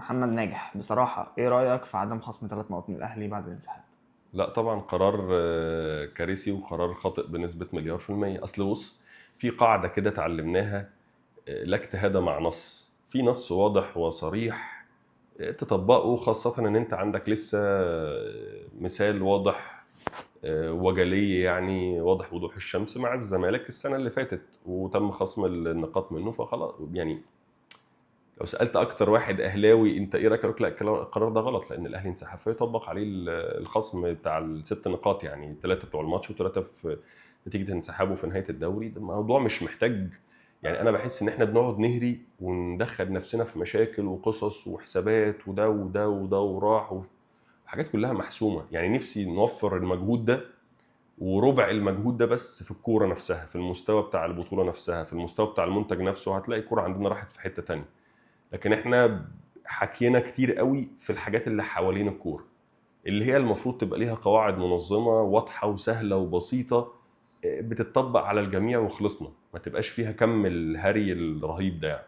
محمد ناجح، بصراحة ايه رأيك في عدم خصم 3 نقط من الاهلي بعد الانسحاب؟ لا طبعا قرار كارثي وقرار خاطئ بنسبة مليار في المية. أصل بص، في قاعدة كده اتعلمناها، لا اجتهاد مع نص. في نص واضح وصريح تطبقه، خاصة ان انت عندك لسه مثال واضح وجلي، يعني واضح وضوح الشمس مع الزمالك السنة اللي فاتت وتم خصم النقاط منه. فخلاص يعني لو سالت اكتر واحد اهلاوي انت ايه رايك، يقول لك لا القرار ده غلط، لان الاهلي انسحب فيطبق عليه الخصم بتاع ال6 نقاط، يعني 3 بتوع الماتش و3 في نتيجه انسحابه في نهايه الدوري. ده موضوع مش محتاج، يعني انا بحس ان احنا بنقعد نهري وندخل نفسنا في مشاكل وقصص وحسابات وده وده وده وراح وحاجات كلها محسومه. يعني نفسي نوفر المجهود ده وربع المجهود ده بس في الكوره نفسها، في المستوى بتاع البطوله نفسها، في المستوى بتاع المنتج نفسه، هتلاقي الكوره عندنا راحت في حته تانية. لكن احنا حكينا كتير قوي في الحاجات اللي حوالين الكوره، اللي هي المفروض تبقى ليها قواعد منظمه واضحه وسهله وبسيطه بتطبق على الجميع وخلصنا، ما تبقاش فيها كم الهري الرهيب ده يعني.